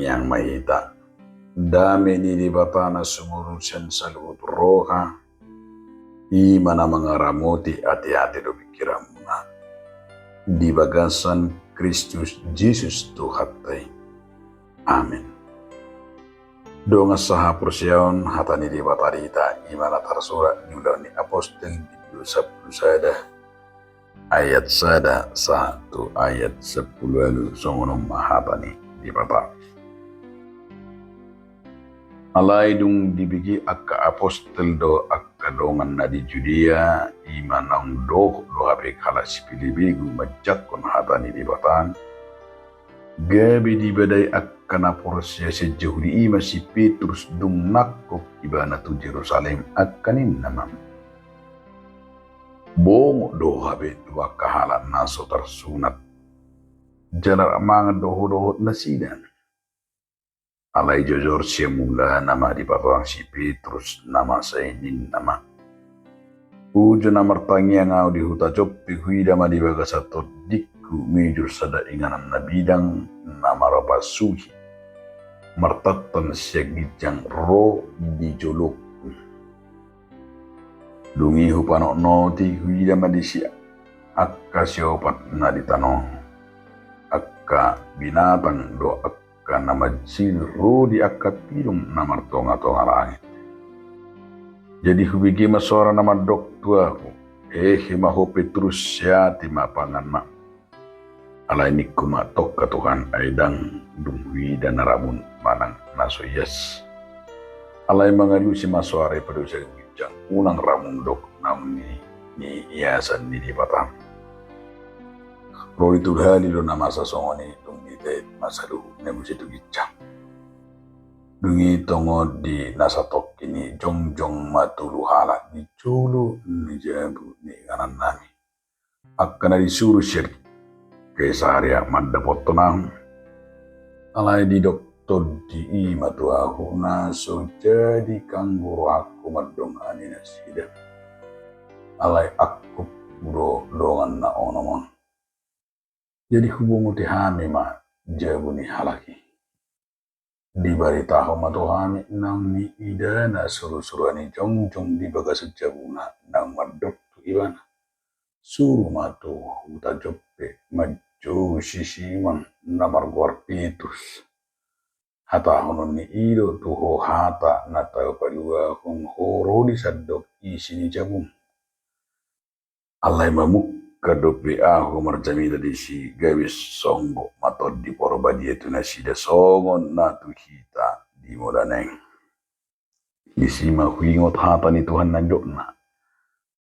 Yang Mahita, dami di batana sumurusan salut roha, imana mengaramuti hati-hati do pikiramuna, di bagasan Kristus Jesus Tuhatai. Amin. Donga saha persyaun hatani di batarita, imana tarsura nyulang ni apostol di sabda ayat sada 1 ayat 10 songono mahatani di batar. Alay dung dibigi akka apostol do akka dongan na di Judea imanang do hape kala sipilibigu majak kon hatani di batan. Gabi di badai akka na porsia sejauh di ima si Petrus dung nakop ibana tu Jerusalem akkanin namam. Bongo do hape dua kahalan naso tersunat. Jalar amangan doho-doho nasidan. Alay jojor siya mula nama di bawah si Petrus nama sainin nama. Ujo namar tangia ngau di huta copi huida ma di baga satu diku mejur sada inganan na bidang nama rapa suhi. Martatan siya gijang ro di jolok. Dungi hupanok noti huida ma di siya. Akka siopat na di tanong. Akka binatang do karena majilro di akapilum namar tonga-tonga langit. Jadi hubigi masora nama doktua maho Petrus ya timapangan ma. Alai nikuma tokka Tuhan aidang dungwi dan naramun manang nasoyas. Alai mangadu si masore padusa gijang unang ramun dok namun ni iasan ni patang. Roli Tuhan lo nama sasongoni masalu nemusi tu gicang. Dungi tongo di nasatok ini jong matulu halak ni culu ni jabu ni kanan nami. Akan disuruh syir kesaria manda potonang. Alai di doktor di imatu aku naso jadi kangguru aku madong anina sida. Alai aku bro dongan na onomon. Jadi hubungu tihami ma jabu ni halaki. Di baritaho matuhami nang ni idana suruh-suruani jong di baga sejabuna nang madok tu ibana. Suruh matu uta joppe maju sisiman namar guar Petrus. Hata honon ni ido tuho hata natau padua hong horo di sadok isi ni jabung. Alai mamuk kadope aho marjami tadi si gawis songgo matod di porobadi itu nasida songon natu hita di modaneng. Isi mahuingot hata ni Tuhan nanjokna.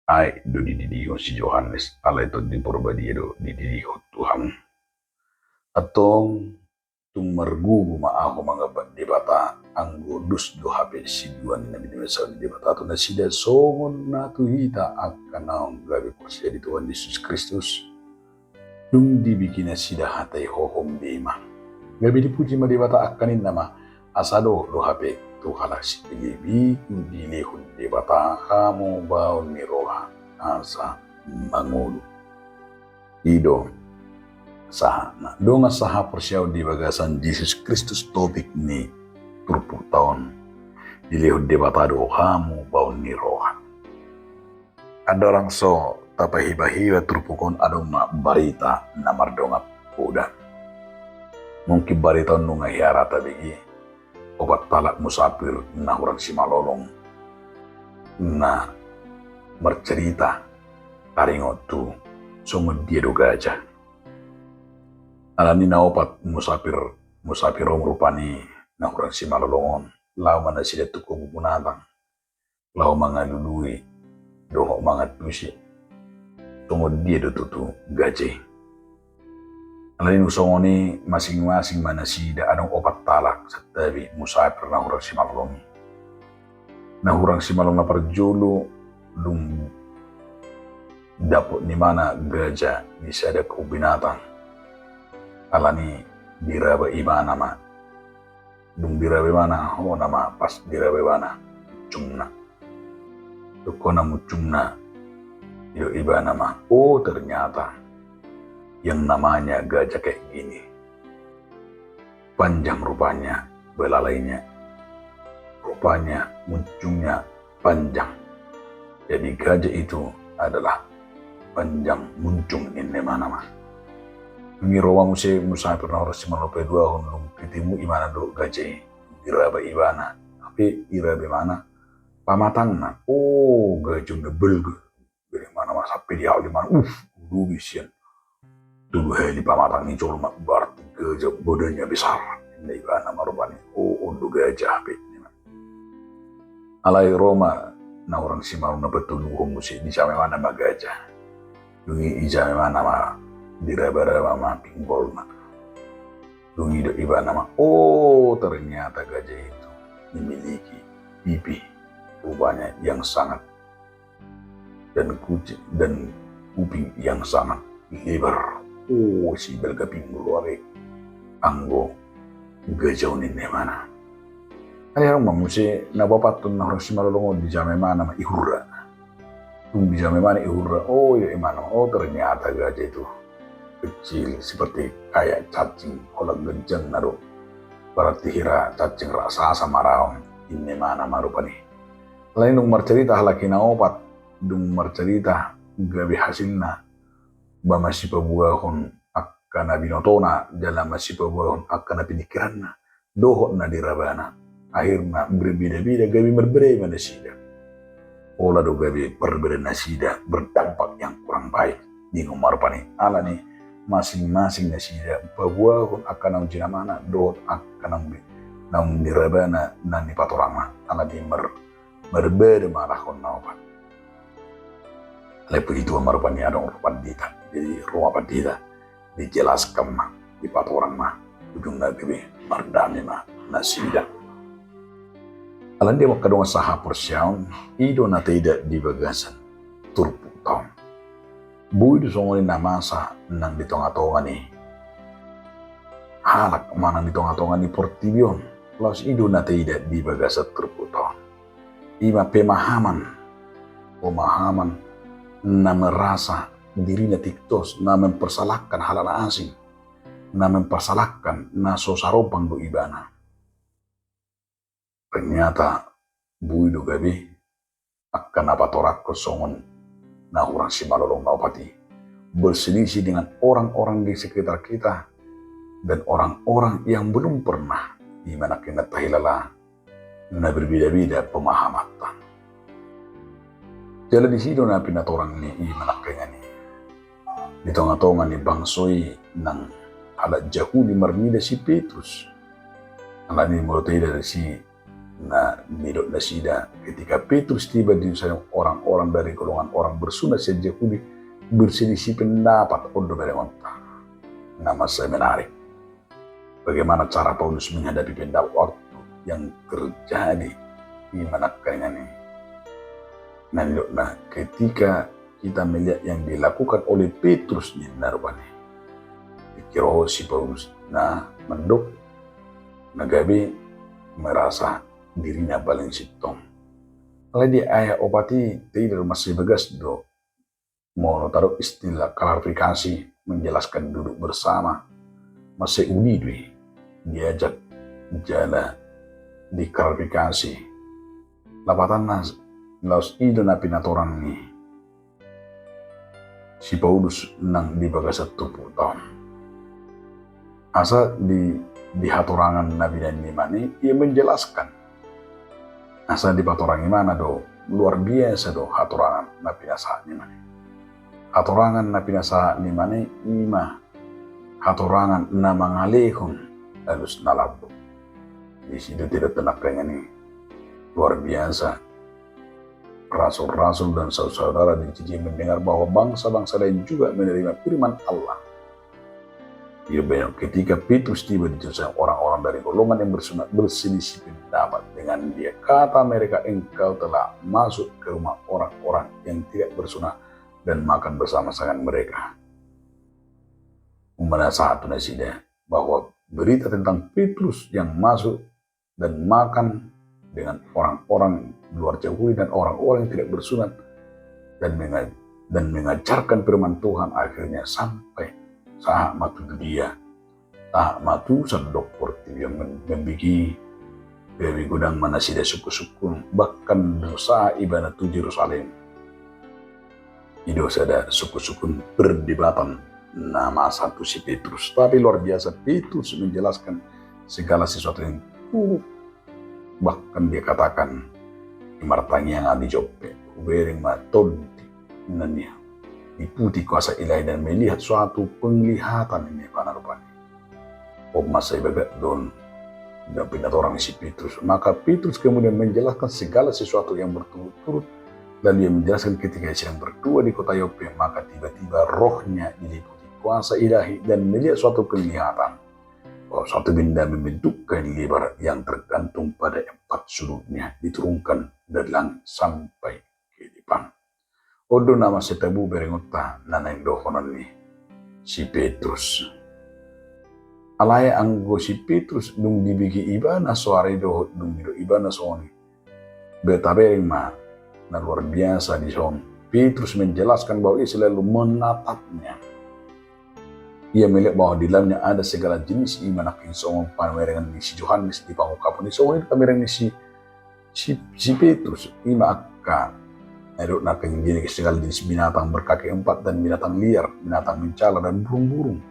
Ai do dididiho si Yohanes alai to di porobadi do dididiho Tuhan. Atong tung margugu maaho mga debata anggo dus do hape si duan na binimesa di debata to nasida songon natu hita akan naong gabi kursia di Tuhan Yesus Kristus. Dung dibikin sida hatai hohom bima. Gabi dipuji ma debata akanin nama asado do hape tu halasi bilibi dilehun debata kamu baun miroha asa mangulu. Ido saha na donga saha persyaw di bagasan Yesus Kristus topik ni turpuk tahun dilehun debata do kamu baun miroha. Ada orang so tapahiba-hiba turpukon adong ma barita namar donga udan. Mungkin barita nunga hiara tabigi obat talak musafir na orang simalolong na bercerita taringot tu sungguh dia do gajah. Alani na obat musafir rupani na orang simalolongon lau mana sida tuku bupunatang lau mangalului dohok mangat tusi tungod dia do tutu gaje. Alani nusongoni masing-masing mana sida anong opat talak sa tabi musafir na hurang simalong. Na hurang simalong na parjolo lung dapot ni mana gaja ni sada ko binatang. Alani diraba imana ma. Dung diraba mana ho nama pas diraba mana cumna. Tukona mucumna yo iba nama, oh ternyata yang namanya gajah kayak gini. panjang rupanya belalainya, rupanya muncungnya panjang. Jadi gajah itu adalah panjang muncung ini mana. Ngi rowa musafir na oras si manope dua honlong kitimu imana do gajah iraba ibana. Tapi irabe mana pamatang na. Oh gajah na belge. Dari mana sampai di awal di mana. Lubisian. Dulu heli pamatang ni colo berarti gajah bodohnya besar. Ini ibana marubani. Oh untuk gajah api. Alai Roma na orang si maru na betul musi di sampai mana magajah. Dungi ija mana ma diraba-raba ma pinggol na. Dungi do iba nama. Oh ternyata gajah itu memiliki pipi rupanya yang sangat dan kucing dan kuping yang sangat lebar. Oh si belga pinggul wale anggo gajah ini mana. Ayah mamusi na bapatun na harus malolongo di jame mana ma ihura. Di jame mana ihura. Oh iya mana. Oh ternyata gajah itu kecil seperti kayak cacing kolak genjang nado. Berarti hira cacing rasa sama raon. Ini mana marupani. Lain dung marcerita halaki na opat. Dung marcerita gabi hasilna. Ba masih pabuahon akana binotona dalam masih pabuahon akana pinikiranna. Dohot na dirabana. Akhirnya berbeda-beda gabi berbeda nasida. Olah do gabi berbeda nasida berdampak yang kurang baik. Di nomor pani ala nih masing-masing nasida bahwa akan nang jinamana dot akan nang dirabana nang di patorama ala di berbeda malah kon naupat. Lepas itu nomor pani ada rupan dita. Jadi ruang pandita dijelaskan mah di patorang mah ujung gabi mardami mah nasida. Alan dia makadong saha persyaun, ido na tidak di bagasan turpu taon. Bui do songoli na masa nang ditonga-tonga ni. Halak mana ditonga-tonga ni portibion, laos ido na tidak di bagasan turpu taon. Ima pemahaman na merasa dirinya tiktos, na mempersalahkan halala asing, na mempersalahkan na sosaropang do ibana. Ternyata bui do gabi akan apa torak kosongon na orang si malolong naupati berselisih dengan orang-orang di sekitar kita dan orang-orang yang belum pernah di mana kena tahilala na berbeda-beda pemahamatan. Jadi di situ na pinatorang ni i manakanya ni di tengah-tengah ni bangsoi nang halat jauh di marmida si Petrus. Anak ni mulai dari si na midot na sida ketika Petrus tiba di sana orang-orang dari golongan orang bersunat sejahudi berselisih pendapat untuk beremonta. Nama saya menarik. Bagaimana cara Paulus menghadapi pendapat waktu yang terjadi di manakanya ini. Nah, ketika kita melihat yang dilakukan oleh Petrus di narubani. Dikira si Paulus nah menduk nagabi merasa dirinya paling sitong. Kalau di ayat opati tidak masih begas do mau taruh istilah klarifikasi menjelaskan duduk bersama masih unidwi diajak jala diklarifikasi lapatan nas laos ido na pinatorang ni si Paulus nang di bagas 10 tahun asa di hatorangan Nabi dan Nimani ia menjelaskan asa di patorangan mana do luar biasa do hatorangan Nabi nasa Nimani hatorangan Nabi nasa Nimani ima hatorangan na mangalehon halus nalabu di situ tidak tenaknya nih luar biasa rasul-rasul dan saudara di sini mendengar bahwa bangsa-bangsa lain juga menerima firman Allah. Ya banyak ketika Petrus tiba di sana orang-orang dari golongan yang bersunat berselisih pendapat dengan dia. Kata mereka, engkau telah masuk ke rumah orang-orang yang tidak bersunat dan makan bersama-sama mereka. Umana satu nasida bahwa berita tentang Petrus yang masuk dan makan dengan orang-orang luar jauh dan orang-orang yang tidak bersunat dan mengajarkan firman Tuhan akhirnya sampai saat matu dia matu sa doktor yang membigi bebi gudang mana sida suku-suku bahkan dosa ibana tu Yerusalem ido sada suku-suku perdebatan nama satu si Petrus, tapi luar biasa Petrus menjelaskan segala sesuatu yang bahkan dia katakan imartanya yang adi jope ubering matod nanya diputi kuasa ilahi dan melihat suatu penglihatan ini panarupani masa ibagat don dan pindah orang si Petrus. Maka Petrus kemudian menjelaskan segala sesuatu yang berturut-turut dan dia menjelaskan ketika dia sedang berdua di kota Yope, maka tiba-tiba rohnya diliputi kuasa ilahi dan melihat suatu penglihatan bahwa suatu benda membentuk kain lebar yang tergantung pada 4 sudutnya diturunkan dari langit sampai ke depan. Odo nama setabu berengota nanay dohonon ni si Petrus. Alaya anggo si Petrus dung dibigi ibana suara dohot dung dido ibana soni. Betabering ma na luar biasa di son. Petrus menjelaskan bahwa ia selalu menatapnya. Ia melihat bahwa di dalamnya ada segala jenis iman aking song panwerengan ni si Yohanes di pangukapun ni song ini pamereng ni si Petrus ima akka erot na kang gini segala jenis binatang berkaki 4 dan binatang liar, binatang mencala dan burung-burung.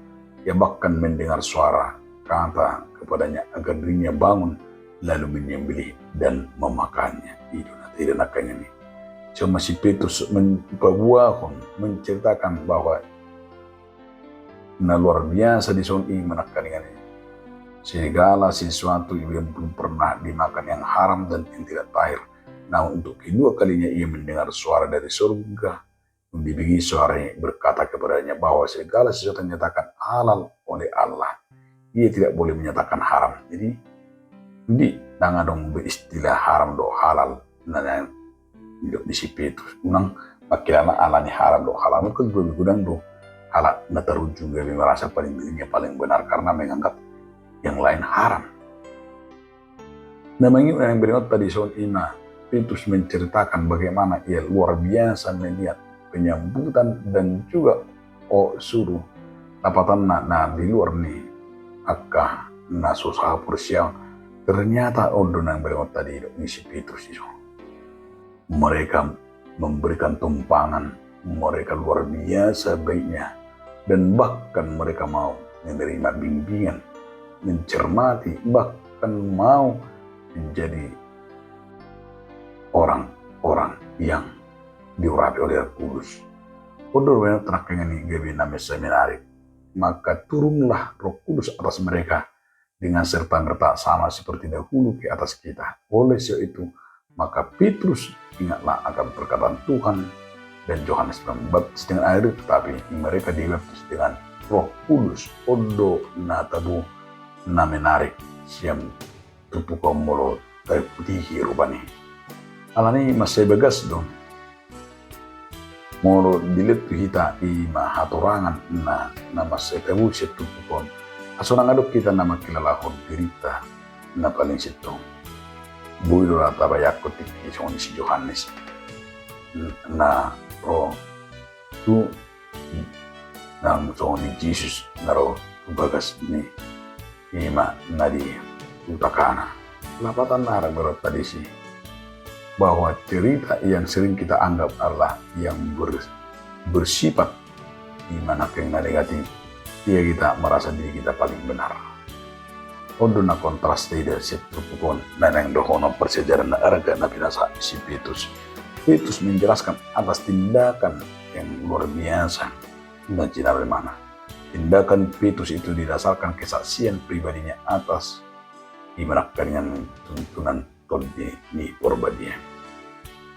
Ia bahkan mendengar suara kata kepadanya agar dirinya bangun lalu menyembelih dan memakannya. Itu tidak nakanya ini. Cuma si Petrus menceritakan bahwa luar biasa di son ini menekan ini. Segala sesuatu yang belum pernah dimakan yang haram dan yang tidak tahir. Nah untuk kedua kalinya ia mendengar suara dari surga. Dibagi suara berkata kepadanya bahwa segala sesuatu yang dinyatakan halal oleh Allah, ia tidak boleh menyatakan haram. Jadi, di tangan dong beristilah haram do halal, nana di si Petrus. Unang makilala Allah ni haram do halal, maka gue gudang do halal. Nah terujung gue merasa paling benar karena menganggap yang lain haram. Namanya yang beringat tadi soal Ima, Petrus menceritakan bagaimana ia luar biasa melihat penyambutan dan juga suruh dapatan na di luar nih akka na susah persiang ternyata yang berikut tadi ini si Petrus itu mereka memberikan tumpangan, mereka luar biasa baiknya dan bahkan mereka mau menerima bimbingan, mencermati, bahkan mau menjadi orang-orang yang diurapi oleh Roh Kudus. Kodor benar terakhir ini gawe nama seminarik. Maka turunlah Roh Kudus atas mereka dengan serta-merta sama seperti dahulu ke atas kita. Oleh sebab itu, maka Petrus ingatlah akan perkataan Tuhan dan Yohanes membaptis dengan air, tetapi mereka dibaptis dengan Roh Kudus. Odo natabu na menarik siam tupuka molo tayo putihi rupani. Alani masih bagas dong. Moro dilit kita i mahatorangan na nama setabu situ pun. Asorang aduk kita nama kilalahon dirita na paling situ. Buiro rata bayako tiki si Yohanes na tu nang ni Jesus naro bagas ni ima nadi utakana. Lapatan narang berot tadi sih bahwa cerita yang sering kita anggap adalah yang bersifat di mana yang negatif, dia kita merasa diri kita paling benar. Ondona kontras tidak setupun neneng dohono persejaran arga na binasa si Petrus. Petrus menjelaskan atas tindakan yang luar biasa dan cina bagaimana. Tindakan Petrus itu didasarkan kesaksian pribadinya atas ibaratkan tuntunan ni porbadia.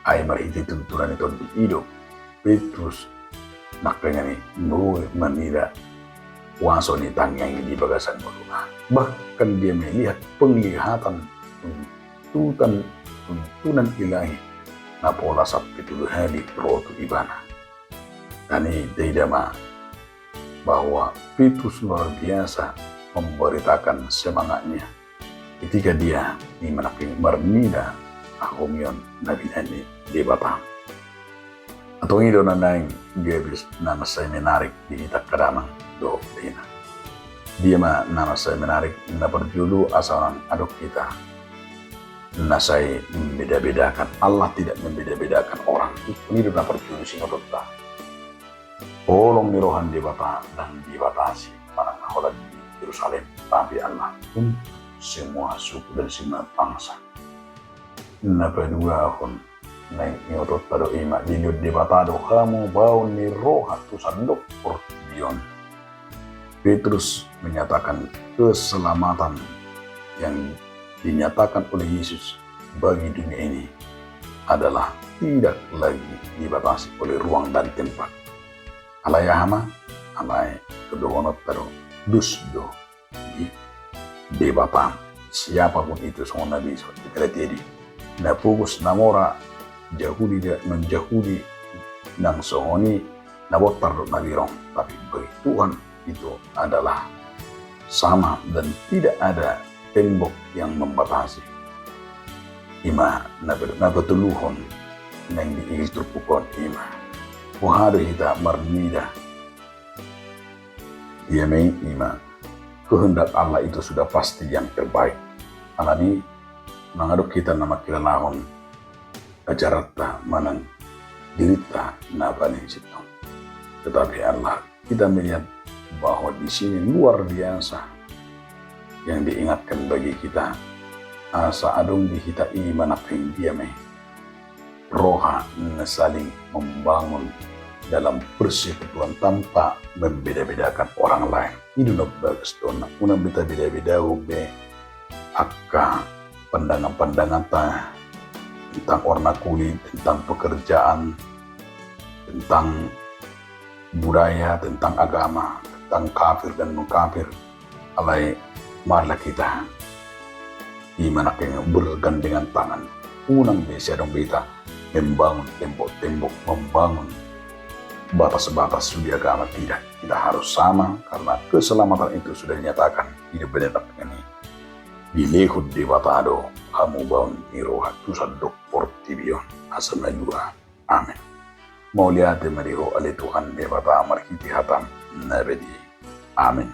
Ay mariti tuntunan itu di hidup. Petrus makanya ni manila waso ni tangyang di bagasan mulungan. Bahkan dia melihat penglihatan tuntunan ilahi na pola sa pituluhali proto ibana. Kani tidak bahwa Petrus luar biasa memberitakan semangatnya ketika dia di manaking marnida akomion na binani di Batang. Atau ito na naing gabis na masay menarik di itak kadamang dook dina. Dia nama saya menarik, na berjulu asalan aduk kita. Na saya membeda-bedakan, Allah tidak membeda-bedakan orang. Ini na berjulu singodotta. Tolong nirohan di bata dan dibatasi mana naholat di Yerusalem. Tapi Allah pun semua suku dan semua bangsa. Na pedua akun na ingodotta do ima diliut di bata do kamu bau niroha tu sandok portion. Petrus menyatakan keselamatan yang dinyatakan oleh Yesus bagi dunia ini adalah tidak lagi dibatasi oleh ruang dan tempat. Alayahama, alay kedonot taro dusdo di debatan siapapun itu semua nabi seperti na fokus namora Yahudi menjahudi nang sohoni nabotar nabirong, tapi bagi Tuhan itu adalah sama dan tidak ada tembok yang membatasi. Ima na betuluhon nang diistrupukon ima. Wahada kita marnida. Ia main ima. Kehendak Allah itu sudah pasti yang terbaik. Alani mengaduk kita nama kilalahon ajarata manang dirita nabani situ. Tetapi Allah kita melihat bahwa di sini luar biasa yang diingatkan bagi kita asa adung di kita iman apa yang dia roha saling membangun dalam persekutuan tanpa membeda-bedakan orang lain. Itu nak bagus dona una beda-beda be akka pandangan-pandangan tentang warna kulit, tentang pekerjaan, tentang budaya, tentang agama, tentang kafir dan mengkafir. Alai marilah kita iman yang bergandengan tangan. Unang besi dong kita membangun tembok-tembok, membangun batas-batas studi agama. Tidak, kita harus sama karena keselamatan itu sudah dinyatakan. Hidup benetak ini dilehud di batado kamu bangun niroha tusadok portibion asal najua. Amin. Mau lihat mariho ale Tuhan bebata markiti hatam nabedi. Amin.